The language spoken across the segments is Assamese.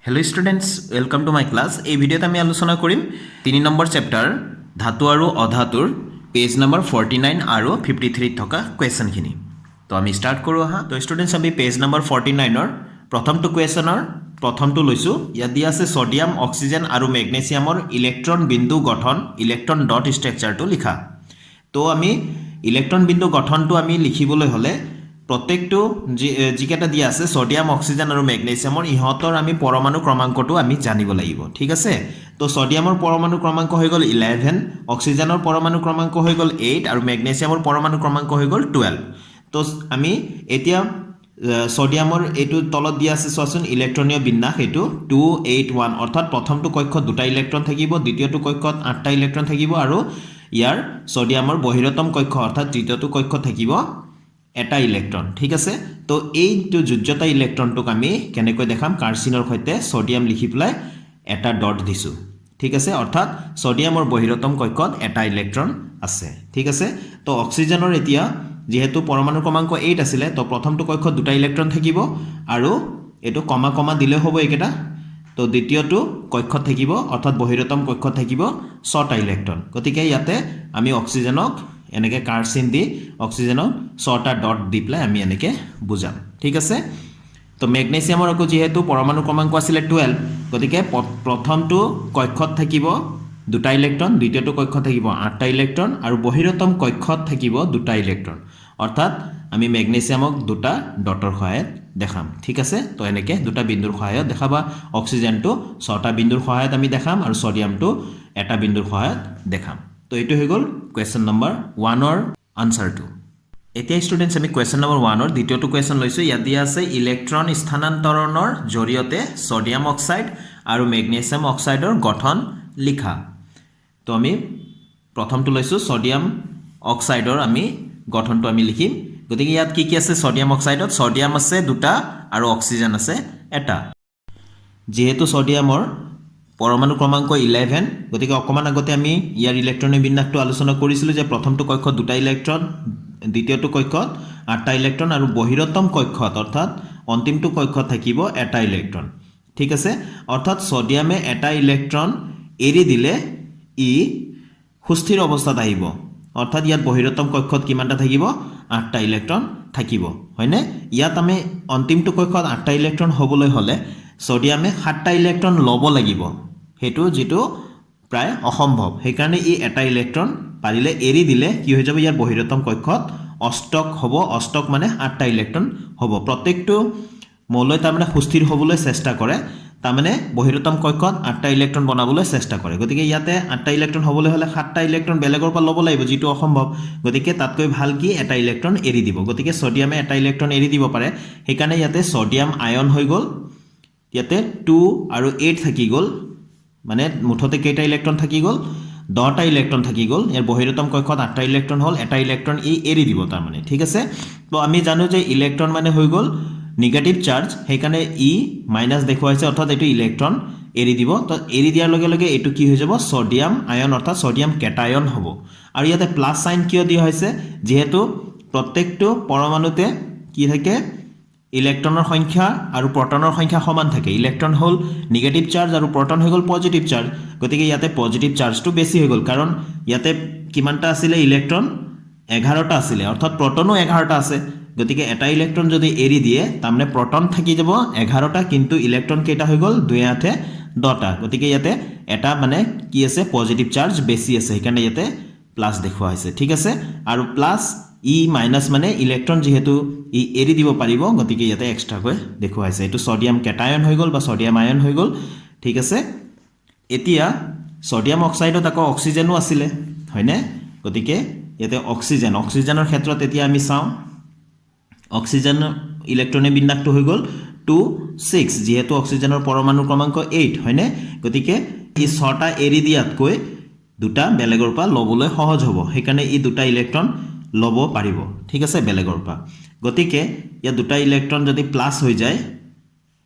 hello students welcome to my class এই ভিডিওতে আমি আলোচনা কৰিম 3 নম্বৰ চেপ্টাৰ ধাতু আৰু অধাতুৰ পেজ নম্বৰ 49 আৰু 53 থকা কোৱেশ্চনখিনি তো আমি স্টাৰ্ট কৰো আহা তো স্টুডেন্টস আমি পেজ নম্বৰ 49 ৰ প্ৰথমটো কোৱেশ্চনৰ প্ৰথমটো লৈছো ইয়াত দিয়া আছে সোডিয়াম অক্সিজেন আৰু ম্যাগনেসিয়ামৰ ইলেক্ট্ৰন বিন্দু গঠন ইলেক্ট্ৰন ডট ষ্ট্ৰাকচাৰটো লিখা তো আমি ইলেক্ট্ৰন বিন্দু গঠনটো আমি লিখিবলৈ হলে প্ৰত্যেকটো যিকেটা দিয়া আছে সোডিয়াম অক্সিজেন আৰু ম্যাগনেসিয়ামৰ ইহঁতৰ আমি পৰমাণু ক্ৰমাঙ্কটো আমি জানিব লাগিব ঠিক আছে তো সোডিয়ামৰ পৰমাণু ক্ৰমাঙ্ক হৈ গল 11 অক্সিজেনৰ পৰমাণু ক্ৰমাঙ্ক হৈ গল 8 আৰু ম্যাগনেসিয়ামৰ পৰমাণু ক্ৰমাঙ্ক হৈ গল 12 তো আমি এতিয়া সোডিয়ামৰ এটো তলত দিয়া আছে সোচন ইলেক্ট্ৰনীয় বিন্যাস এটো 281 অৰ্থাৎ প্ৰথমটো কক্ষত দুটা ইলেক্ট্ৰন থাকিব দ্বিতীয়টো কক্ষত 8টা ইলেক্ট্ৰন থাকিব আৰু ইয়াৰ সোডিয়ামৰ বহিৰতম কক্ষ অৰ্থাৎ তৃতীয়টো কক্ষ থাকিব এটা ইলেক্ট্ৰন ঠিক আছে তো এইটো যোজ্যতা ইলেক্ট্ৰনটোক আমি কেনেকৈ দেখাম কাৰ্চিনৰ সৈতে সোডিয়াম লিখি প্লাই এটা ডট দিছো ঠিক আছে অৰ্থাৎ সোডিয়ামৰ বহিৰতম কক্ষত এটা ইলেক্ট্ৰন আছে ঠিক আছে তো অক্সিজেনৰ এতিয়া যেহেতু পৰমাণু ক্ৰমাঙ্ক 8 আছিল তো প্ৰথমটো কক্ষত দুটা ইলেক্ট্ৰন থাকিব আৰু এটো কমা কমা দিলে হ'ব একেটা তো দ্বিতীয়টো কক্ষত থাকিব অৰ্থাৎ বহিৰতম কক্ষত থাকিব 6টা ইলেক্ট্ৰন গতিকে ইয়াতে আমি অক্সিজেনক এনেকে কাৰ্চিন দি অক্সিজেনক 6টা ডট দি প্লাই আমি এনেকে বুজাম ঠিক আছে তো ম্যাগনেসিয়ামৰ আকৌ যেহেতু পৰমাণু ক্ৰমাঙ্ক আছিল 12 গতিকে প্ৰথমটো কক্ষত থাকিব দুটা ইলেক্ট্ৰন দ্বিতীয়টো কক্ষত থাকিব 8টা ইলেক্ট্ৰন আৰু বহিৰতম কক্ষত থাকিব দুটা ইলেক্ট্ৰন অৰ্থাৎ আমি ম্যাগনেসিয়ামক দুটা ডটৰ সহায়ত দেখাম ঠিক আছে তো এনেকে দুটা বিন্দুৰ সহায়ত দেখাবা অক্সিজেনটো 6টা বিন্দুৰ সহায়ত আমি দেখাম আৰু সোডিয়ামটো এটা বিন্দুৰ সহায়ত দেখাম তো এটো হৈ গল কোৱেশ্চন নম্বৰ 1 ৰ আনসাৰটো এতিয়া স্টুডেন্টস আমি কোৱেশ্চন নম্বৰ 1 ৰ দ্বিতীয়টো কোৱেশ্চন লৈছো ইয়াত দিয়া আছে ইলেক্ট্ৰন স্থানান্তৰণৰ জৰিয়তে সোডিয়াম অক্সাইড আৰু ম্যাগনেসিয়াম অক্সাইডৰ গঠন লিখা তো আমি প্ৰথমটো লৈছো সোডিয়াম অক্সাইডৰ আমি গঠনটো আমি লিখিম গতিকে ইয়াত কি কি আছে সোডিয়াম অক্সাইডত সোডিয়াম আছে দুটা আৰু অক্সিজেন আছে এটা যেহেতু সোডিয়ামৰ পৰমাণু ক্ৰমাঙ্ক 11 গতিকে অকমান আগতে আমি ইয়াৰ ইলেক্ট্ৰনীয় বিন্যাসটো আলোচনা কৰিছিলো যে প্ৰথমটো কক্ষত দুটা ইলেক্ট্ৰন দ্বিতীয়টো কক্ষত 8টা ইলেক্ট্ৰন আৰু বহিৰতম কক্ষত অৰ্থাৎ অন্তিমটো কক্ষত থাকিব এটা ইলেক্ট্ৰন ঠিক আছে অৰ্থাৎ সোডিয়ামে এটা ইলেক্ট্ৰন এৰি দিলে ই সুস্থিৰ অৱস্থাত আহিব অৰ্থাৎ ইয়াত বহিৰতম কক্ষত কিমানটা থাকিব 8টা ইলেক্ট্ৰন থাকিব হয়নে ইয়াত আমি অন্তিমটো কক্ষত 8টা ইলেক্ট্ৰন হ'বলৈ হলে সোডিয়ামে 7টা ইলেক্ট্ৰন ল'ব লাগিব হেতু যেটো প্ৰায় অসম্ভৱ সেইকাৰণে ই এটা ইলেক্ট্ৰন পাৰিলে এৰি দিলে কি হৈ যাব ইয়াৰ বহিৰতম কক্ষত অষ্টক হ'ব অষ্টক মানে 8টা ইলেক্ট্ৰন হ'ব প্ৰত্যেকটো মৌলই তাৰমানে সুস্থিৰ হ'বলৈ চেষ্টা কৰে তাৰমানে বহিৰতম কক্ষত 8টা ইলেক্ট্ৰন বনাবলৈ চেষ্টা কৰে গতিকে ইয়াতে 8টা ইলেক্ট্ৰন হ'বলৈ হলে 7টা ইলেক্ট্ৰন বেলেগৰ পৰা ল'ব লাগিব যেটো অসম্ভৱ গতিকে তাতকৈ ভাল কি এটা ইলেক্ট্ৰন এৰি দিব গতিকে সোডিয়ামে এটা ইলেক্ট্ৰন এৰি দিব পাৰে সেইকাৰণে ইয়াতে সোডিয়াম আয়ন হৈ গল ইয়াতে 2 আৰু 8 থাকি গল মানে মুঠতে কেইটা ইলেক্ট্ৰন থাকি গল 10টা ইলেক্ট্ৰন থাকি গল ইয়াৰ বহিৰতম কক্ষত 8টা ইলেক্ট্ৰন হল এটা ইলেক্ট্ৰন ই এৰি দিব তাৰ মানে ঠিক আছে তো আমি জানো যে ইলেক্ট্ৰন মানে হৈ গল নেগেটিভ চাৰ্জ সেইকাৰণে ই মাইনাস দেখুৱাইছে অৰ্থাৎ এটো ইলেক্ট্ৰন এৰি দিব তো এৰি দিয়াৰ লগে লগে এটো কি হৈ যাব সোডিয়াম আয়ন অৰ্থাৎ সোডিয়াম কেটায়ন হ'ব আৰু ইয়াতে প্লাস সাইন কিয় দিয়া হৈছে যেহেতু প্ৰত্যেকটো পৰমাণুতে কি থাকে ইলেক্ট্ৰনৰ সংখ্যা আৰু প্ৰটনৰ সংখ্যা সমান থাকে ইলেক্ট্ৰন হল নেগেটিভ চাৰ্জ আৰু প্ৰটন হৈ গল পজিটিভ চাৰ্জ গতিকে ইয়াতে পজিটিভ চাৰ্জটো বেছি হৈ গল কাৰণ ইয়াতে কিমানটা আছিল ইলেক্ট্ৰন 11টা আছিল অৰ্থাৎ প্ৰটনো 11টা আছে গতিকে এটা ইলেক্ট্ৰন যদি এৰি দিয়ে তাৰমানে প্ৰটন থাকি যাব 11টা কিন্তু ইলেক্ট্ৰন কেইটা হৈ গল 2 8 10টা গতিকে ইয়াতে এটা মানে কি আছে পজিটিভ চাৰ্জ বেছি আছে সেইকাৰণে ইয়াতে প্লাস দেখুৱা হৈছে ঠিক আছে আৰু প্লাস ই মাইনাস মানে ইলেক্ট্ৰন যেহেতু ই এৰি দিব পাৰিব গতিকে ইয়াতে এক্সট্ৰা কৈ দেখুৱা হৈছে এটো সোডিয়াম কেটায়ন হৈ গল বা সোডিয়াম আয়ন হৈ গল ঠিক আছে এতিয়া সোডিয়াম অক্সাইডত আকৌ অক্সিজেনো আছিল হয়নে গতিকে ইয়াতে অক্সিজেনৰ ক্ষেত্ৰত এতিয়া আমি চাও অক্সিজেন ইলেক্ট্ৰনীয় বিন্যাসটো হৈ গল 2 6 যেহেতু অক্সিজেনৰ পৰমাণু ক্ৰমাঙ্ক 8 হয়নে গতিকে ই 6টা এৰি দিয়াতকৈ দুটা বেলেগৰ পৰা লবলৈ সহজ হ'ব সেইকাৰণে ই দুটা ইলেক্ট্ৰন লব পাৰিব ঠিক আছে বেলেগৰ পৰা গতিকে ইয়া দুটা ইলেক্ট্ৰন যদি প্লাস হৈ যায়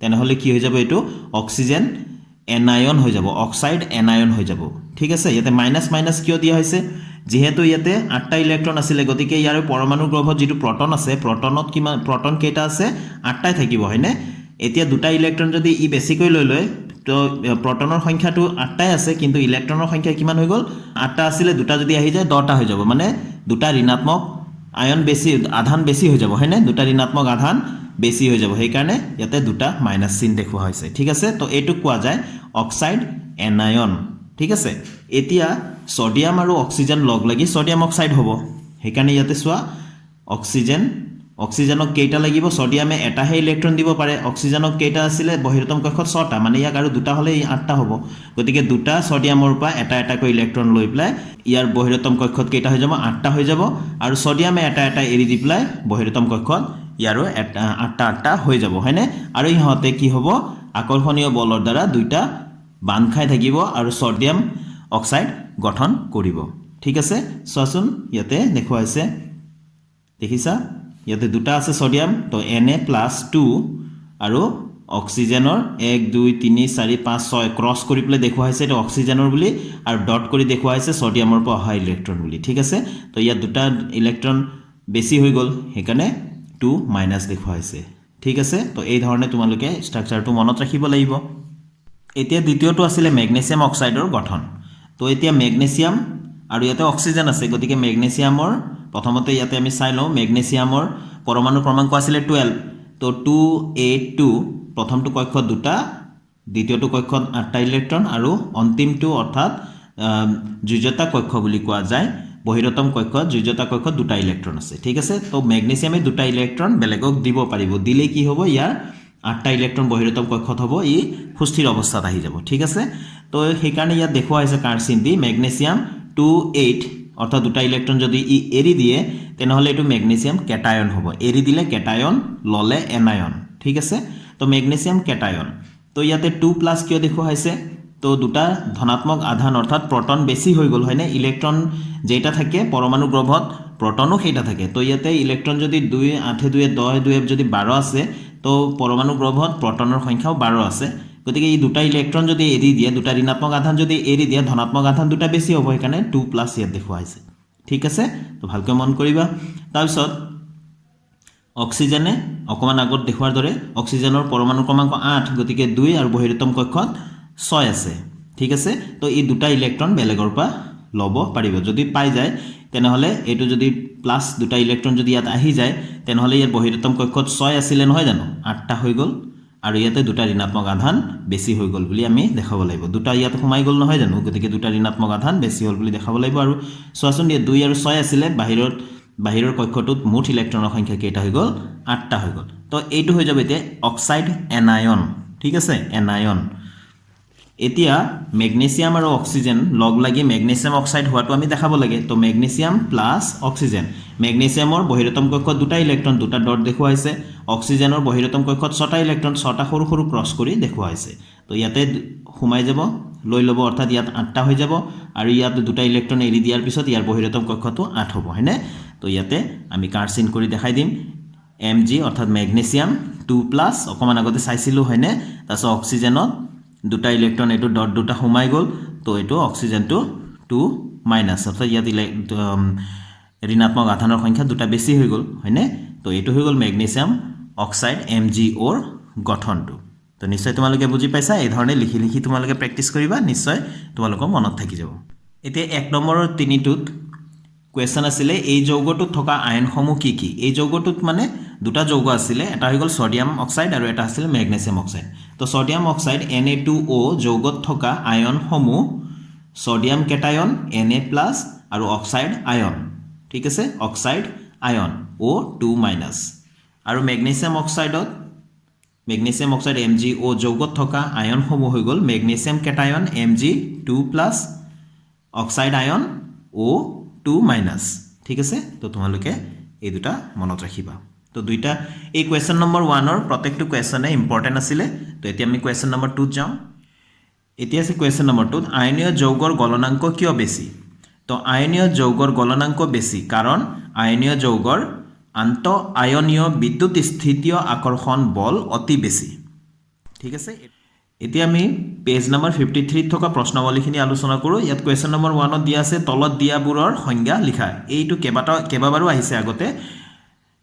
তেনেহলে কি হৈ যাব এটো অক্সিজেন এনায়ন হৈ যাব অক্সাইড এনায়ন হৈ যাব ঠিক আছে ইয়াতে মাইনাস মাইনাস কিয় দিয়া হৈছে যেহেতু ইয়াতে 8টা ইলেক্ট্ৰন আছিল গতিকে ইয়াৰ পৰমাণু গৰ্ভত যেটো প্ৰটন আছে প্ৰটনত কিমান প্ৰটন কেইটা আছে 8টাই থাকিব হয়নে এতিয়া দুটা ইলেক্ট্ৰন যদি ই বেছিকৈ লৈ লয় তো প্ৰটনৰ সংখ্যাটো 8টাই আছে কিন্তু ইলেক্ট্ৰনৰ সংখ্যা কিমান হৈ গ'ল 8টা আছিল দুটা যদি আহি যায় 10টা হৈ যাব মানে দুটা ঋণাত্মক আয়ন বেছি আধান বেছি হৈ যাব হয়নে দুটা ঋণাত্মক আধান বেছি হৈ যাব সেই কাৰণে ইয়াতে দুটা মাইনাস চিন দেখুৱা হৈছে ঠিক আছে তো এইটো কোৱা যায় অক্সাইড এনায়ন ঠিক আছে এতিয়া সোডিয়াম আৰু অক্সিজেন লগ লাগি সোডিয়াম অক্সাইড হ'ব সেই কাৰণে ইয়াতে চোৱা অক্সিজেনক কেইটা লাগিব সোডিয়ামে এটাহে ইলেক্ট্ৰন দিব পাৰে অক্সিজেনক কেইটা আছিল বহিৰতম কক্ষত 6টা মানে ইয়াক আৰু দুটা হলে 8টা হ'ব গতিকে দুটা সোডিয়ামৰ পৰা এটা কৈ ইলেক্ট্ৰন লৈ প্লাই ইয়াৰ বহিৰতম কক্ষত কেইটা হৈ যাব 8টা হৈ যাব আৰু সোডিয়ামে এটা এৰি দি প্লাই বহিৰতম কক্ষত ইয়াৰো 8টা হৈ যাব হয়নে আৰু ইহতে কি হ'ব আকৰ্ষণীয় বলৰ দ্বাৰা দুইটা বান্ধ খাই থাকিব আৰু সোডিয়াম অক্সাইড গঠন কৰিব ঠিক আছে চোৱাচোন ইয়াতে দেখুৱা হৈছে দেখিছা ইয়াতে দুটা আছে সোডিয়াম তো Na+2 আৰু অক্সিজেনৰ 1 2 3 4 5 6 ক্ৰস কৰি প্লে দেখুৱা হৈছে এটা অক্সিজেনৰ বুলি আৰু ডট কৰি দেখুৱা হৈছে সোডিয়ামৰ পৰা অহা ইলেক্ট্ৰন বুলি ঠিক আছে তো ইয়াত দুটা ইলেক্ট্ৰন বেছি হৈ গ'ল সেইকাৰণে 2- দেখুৱা হৈছে ঠিক আছে তো এই ধৰণে তোমালোকে ষ্ট্ৰাকচাৰটো মনত ৰাখিব লাগিব এতিয়া দ্বিতীয়টো আছিল মেগনেছিয়াম অক্সাইডৰ গঠন তো এতিয়া মেগনেছিয়াম আৰু ইয়াতে অক্সিজেন আছে গতিকে মেগনেছিয়ামৰ প্ৰথমতে ইয়াতে আমি চাই লওঁ মেগনেছিয়ামৰ পৰমাণু ক্ৰমাংক আছিল 12 তো 282 প্ৰথমটো কক্ষত দুটা দ্বিতীয়টো কক্ষত 8টা ইলেক্ট্ৰন আৰু অন্তিমটো অৰ্থাৎ যুজতা কক্ষ বুলি কোৱা যায় বহিৰতম কক্ষত যুজতা কক্ষত দুটা ইলেক্ট্ৰন আছে ঠিক আছে তো মেগনেছিয়ামে দুটা ইলেক্ট্ৰন বেলেগক দিব পাৰিব দিলে কি হ'ব ইয়াৰ 8টা ইলেক্ট্ৰন বহিৰতম কক্ষত হ'ব ই সুস্থিৰ অৱস্থাত আহি যাব ঠিক আছে তো সেই কাৰণে ইয়াত দেখুৱা হৈছে কাৰ্চিন দি মেগনেছিয়াম 28 অৰ্থাৎ দুটা ইলেক্ট্ৰন যদি ই এৰি দিয়ে তেনেহলে এটো ম্যাগনেসিয়াম ক্যাটায়ন হ'ব এৰি দিলে ক্যাটায়ন ললে এনায়ন ঠিক আছে তো ম্যাগনেসিয়াম ক্যাটায়ন তো ইয়াতে 2+ কিয় দেখুৱা হৈছে তো দুটা ধনাত্মক আধান অৰ্থাৎ প্ৰোটন বেছি হৈ গল হয়নে ইলেক্ট্ৰন যেটা থাকে পৰমাণু গ্ৰহত প্রোটনও সেইটা থাকে তো ইয়াতে ইলেক্ট্রন যদি 2 8 2 10 2 যদি 12 আছে তো পৰমাণু গ্ৰহত প্ৰোটনৰ সংখ্যাও 12 আছে গতিকে এই দুটা ইলেক্ট্ৰন যদি এৰি দিয়ে দুটা ঋণাত্মক আধান যদি এৰি দিয়ে ধনাত্মক আধান দুটা বেছি হ'ব এখানে 2+ ইয়াত দেখুৱা হৈছে ঠিক আছে তো ভালকৈ মন কৰিবা তাৰপিছত অক্সিজেনে অকমান আগত দেখুৱাৰ দৰে অক্সিজেনৰ পৰমাণু ক্ৰমাংক 8 গতিকে 2 আৰু বহিৰতম কক্ষত 6 আছে ঠিক আছে তো এই দুটা ইলেক্ট্ৰন বেলেগৰ পৰা লব পাৰিব যদি পাই যায় তেনেহলে এটো যদি প্লাস দুটা ইলেক্ট্ৰন যদি ইয়াত আহি যায় তেনেহলে ইয়াৰ বহিৰতম কক্ষত 6 আছিল নহয় জানো 8টা হৈ গল আৰু ইয়াতে দুটা ঋণাত্মক আধান বেছি হৈ গল বুলি আমি দেখাব লাগিব দুটা ইয়াত সোমাই গল নহয় জানো গতিকে দুটা ঋণাত্মক আধান বেছি হল বুলি দেখাব লাগিব আৰু সোৱাচোন দিয়া 2 আৰু 6 আছিল বাহিৰৰ কক্ষটোত মুঠ ইলেক্ট্ৰনৰ সংখ্যা কেইটা হৈ গল 8টা হৈ গল তো এইটো হৈ যাব এতিয়া অক্সাইড এনায়ন ঠিক আছে এনায়ন এতিয়া ম্যাগনেসিয়াম আৰু অক্সিজেন লগ লাগি ম্যাগনেসিয়াম অক্সাইড হোৱাটো আমি দেখাব লাগে তো ম্যাগনেসিয়াম প্লাস অক্সিজেন ম্যাগনেসিয়ামৰ বহিৰতম কক্ষত দুটা ইলেক্ট্ৰন দুটা ডট দেখুৱা হৈছে অক্সিজেনৰ বহিৰতম কক্ষত 6টা ইলেক্ট্ৰন 6টা সৰু সৰু ক্ৰস কৰি দেখুৱা হৈছে তো ইয়াতে সোমাই যাব লৈ লব অৰ্থাৎ ইয়াত 8টা হৈ যাব আৰু ইয়াত দুটা ইলেক্ট্ৰন এৰি দিয়াৰ পিছত ইয়াৰ বহিৰতম কক্ষটো 8 হ'ব হয়নে তো ইয়াতে আমি কাৰ্চিন কৰি দেখাই দিম Mg অৰ্থাৎ ম্যাগনেসিয়াম 2+ অকমান আগতে চাইছিলো হয়নে তাৰছত অক্সিজেনত দুটা ইলেক্ট্ৰন এটো ডট দুটা সোমাই গল তো এটো অক্সিজেনটো 2- অৰ্থাৎ ইয়াত ঋণাত্মক আধানৰ সংখ্যা দুটা বেছি হৈ গল হয়নে তো এটো হৈ গল ম্যাগনেসিয়াম অক্সাইড MgO ৰ গঠনটো তো নিশ্চয় তোমালোকে বুজি পাইছা এই ধৰণে লিখি লিখি তোমালোকে প্ৰেক্টিস কৰিবা নিশ্চয় তোমালোকৰ মনত থাকি যাব এতিয়া 1 নম্বৰৰ 3টোত কোৱেশ্চন আছিল এই যৌগটোত থকা আয়নসমূহ কি কি এই যৌগটোত মানে দুটা যৌগ আছিল এটা হৈ গল সোডিয়াম অক্সাইড আৰু এটা আছিল ম্যাগনেসিয়াম অক্সাইড তো সোডিয়াম অক্সাইড Na2O যৌগত থকা আয়নসমূহ সোডিয়াম কেটায়ন Na+ আৰু অক্সাইড আয়ন ঠিক আছে অক্সাইড আয়ন O2- আৰু ম্যাগনেসিয়াম অক্সাইড MgO যৌগত থকা আয়নসমূহ হৈ গল ম্যাগনেসিয়াম কেটায়ন Mg2+ অক্সাইড আয়ন O2- ঠিক আছে তো তোমালোকে এই দুটা মনত ৰাখিবা তো দুইটা এই কোৱেশ্চন নম্বৰ 1 ৰ প্ৰত্যেকটো কোৱেশ্চনে ইম্পৰ্টেন্ট আছিল তো এতিয়া আমি কোৱেশ্চন নম্বৰ 2 যাও এতিয়া আছে কোৱেশ্চন নম্বৰ 2 আয়নীয় যৌগৰ গলনাঙ্ক কিয় বেছি তো আয়নীয় যৌগৰ গলনাঙ্ক বেছি কাৰণ আয়নীয় যৌগৰ আন্ত আয়নীয় বিদ্যুৎ স্থিতীয় আকৰ্ষণ বল অতি বেছি ঠিক আছে এতিয়া আমি পেজ নম্বৰ 53 থকা প্ৰশ্নাৱলীখিনি আলোচনা কৰো ইয়াত কোৱেশ্চন নম্বৰ 1 ত দিয়া আছে তলত দিয়াবোৰৰ সংজ্ঞা লিখা এইটো কেইবাবাৰো আহিছে আগতে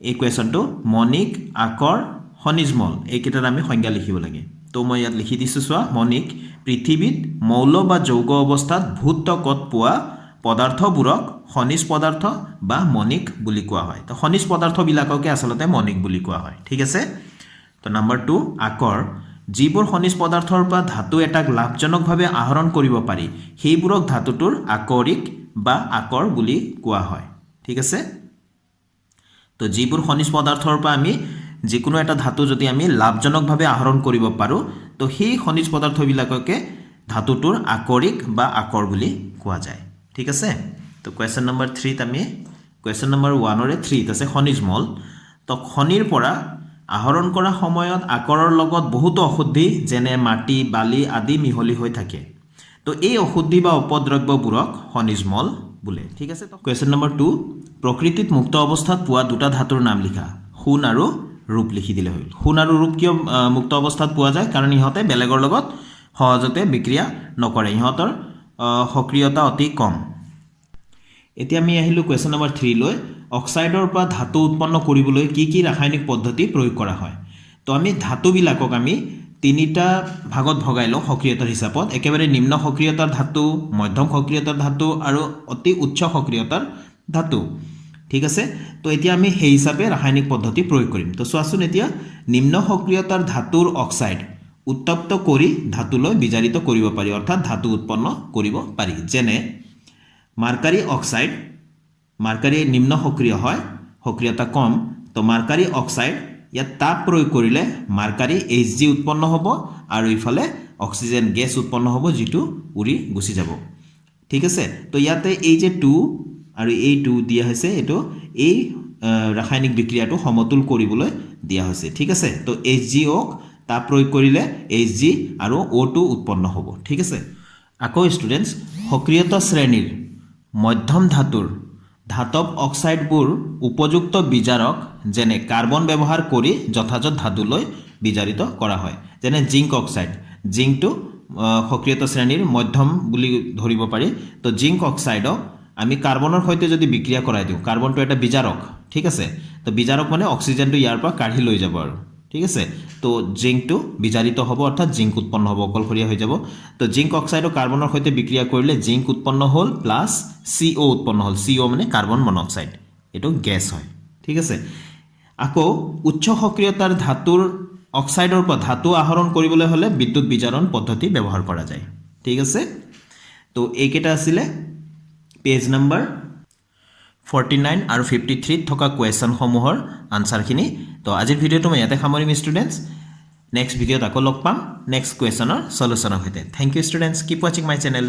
এই কোৱেশ্চনটো মনিক আকৰ খনিজ মল এইকেইটাত আমি সংজ্ঞা লিখিব লাগে তো মই ইয়াত লিখি দিছোঁ চোৱা মণিক পৃথিৱীত মৌল বা যৌগ অৱস্থাত ভূত্বকত পোৱা পদাৰ্থবোৰক খনিজ পদাৰ্থ বা মণিক বুলি কোৱা হয় তো খনিজ পদাৰ্থবিলাককে আচলতে মণিক বুলি কোৱা হয় ঠিক আছে তো নম্বৰ 2 আকৰ যিবোৰ খনিজ পদাৰ্থৰ পৰা ধাতু এটাক লাভজনকভাৱে আহৰণ কৰিব পাৰি সেইবোৰক ধাতুটোৰ আকৰিক বা আকৰ বুলি কোৱা হয় ঠিক আছে তো যিবোৰ খনিজ পদাৰ্থৰ পৰা আমি যিকোনো এটা ধাতু যদি আমি লাভজনকভাৱে আহৰণ কৰিব পাৰো তো সেই খনিজ পদাৰ্থবিলাককে ধাতুটোৰ আকৰিক বা আকৰ বুলি কোৱা যায় ঠিক আছে তো কোৱেশ্চন নম্বৰ 3 ত আমি কোৱেশ্চন নম্বৰ 1 ৰে 3 আছে খনিজ মল তো খনিৰ পৰা আহৰণ কৰা সময়ত আকৰৰ লগত বহুত অশুদ্ধি যেনে মাটি বালি আদি মিহলি হৈ থাকে তো এই অশুদ্ধি বা উপদ্ৰব্যবোৰক খনিজ মল বোলে ঠিক আছে তো কোৱেশ্চন নম্বৰ 2 প্ৰকৃতিত মুক্ত অৱস্থাত পোৱা দুটা ধাতুৰ নাম লিখা সোণ আৰু ৰূপ লিখি দিলে হ'ল সোণ আৰু ৰূপ কিয় মুক্ত অৱস্থাত পোৱা যায় কাৰণ ইহঁতে বেলেগৰ লগত সহজতে বিক্ৰিয়া নকৰে ইহঁতৰ সক্ৰিয়তা অতি কম এতিয়া আমি আহিলো কোৱেশ্চন নম্বৰ 3 লৈ অক্সাইডৰ পৰা ধাতু উৎপন্ন কৰিবলৈ কি কি ৰাসায়নিক পদ্ধতি প্ৰয়োগ কৰা হয় তো আমি ধাতুবিলাকক আমি তিনিটা ভাগত ভগাই লওঁ সক্ৰিয়তাৰ হিচাপত একেবাৰে নিম্ন সক্ৰিয়তাৰ ধাতু মধ্যম সক্ৰিয়তাৰ ধাতু আৰু অতি উচ্চ সক্ৰিয়তাৰ ধাতু ঠিক আছে তো এতিয়া আমি সেই হিচাপে ৰাসায়নিক পদ্ধতি প্ৰয়োগ কৰিম তো চোৱাচোন এতিয়া নিম্ন সক্ৰিয়তাৰ ধাতুৰ অক্সাইড উত্তপ্ত কৰি ধাতুলৈ বিজাৰিত কৰিব পাৰি অৰ্থাৎ ধাতু উৎপন্ন কৰিব পাৰি যেনে মাৰ্কাৰী অক্সাইড মাৰ্কাৰী নিম্ন সক্ৰিয় হয় সক্ৰিয়তা কম তো মাৰ্কাৰী অক্সাইড ইয়াত তাপ প্ৰয়োগ কৰিলে মাৰ্কাৰী Hg উৎপন্ন হ'ব আৰু ইফালে অক্সিজেন গেছ উৎপন্ন হ'ব যেটো উৰি গুচি যাব ঠিক আছে তো ইয়াতে এই যে 2 আৰু এই 2 দিয়া হৈছে এটো এই ৰাসায়নিক বিক্ৰিয়াটো সমতুল কৰিবলৈ দিয়া হৈছে ঠিক আছে তো HgO তাপ প্ৰয়োগ কৰিলে Hg আৰু O2 উৎপন্ন হ'ব ঠিক আছে আকৌ ষ্টুডেন্টস সক্ৰিয়তা শ্ৰেণীৰ মধ্যম ধাতুৰ ধাতব অক্সাইডবোৰ উপযুক্ত বিজাৰক যেনে কাৰ্বন ব্যৱহাৰ কৰি যথাযথ ধাতুলৈ বিজাৰিত কৰা হয় যেনে জিংক অক্সাইড জিংকটো সক্ৰিয়তা শ্ৰেণীৰ মধ্যম বুলি ধৰিব পাৰি তো জিংক অক্সাইডক আমি কাৰ্বনৰ সৈতে যদি বিক্ৰিয়া কৰাই দিওঁ কাৰ্বনটো এটা বিজাৰক ঠিক আছে তো বিজাৰক মানে অক্সিজেনটো ইয়াৰ পৰা কাঢ়ি লৈ যাব আৰু ঠিক আছে তো জিংকটো বিজাৰিত হ'ব অৰ্থাৎ জিংক উৎপন্ন হ'ব অকলশৰীয়া হৈ যাব তো জিংক অক্সাইড কাৰ্বনৰ সৈতে বিক্ৰিয়া কৰিলে জিংক উৎপন্ন হ'ল প্লাস CO উৎপন্ন হ'ল CO মানে কাৰ্বন মনোক্সাইড এটো গ্যাস হয় ঠিক আছে আকৌ উচ্চ সক্ৰিয়তাৰ ধাতুৰ অক্সাইডৰ পৰা ধাতু আহৰণ কৰিবলৈ হলে বিদ্যুৎ বিজাৰণ পদ্ধতি ব্যৱহাৰ কৰা যায় ঠিক আছে তো এইকেইটা আছিল পেজ নম্বৰ 49 আৰু 53 থকা কোৱেশ্চন সমূহৰ আনসাৰখিনি তো আজিৰ ভিডিওটো মই ইয়াতে সামৰিম ষ্টুডেন্টস নেক্সট ভিডিওত আকৌ লগ পাম নেক্সট কোৱেশ্চনৰ সলিউশনৰ সৈতে thank you students keep watching my channel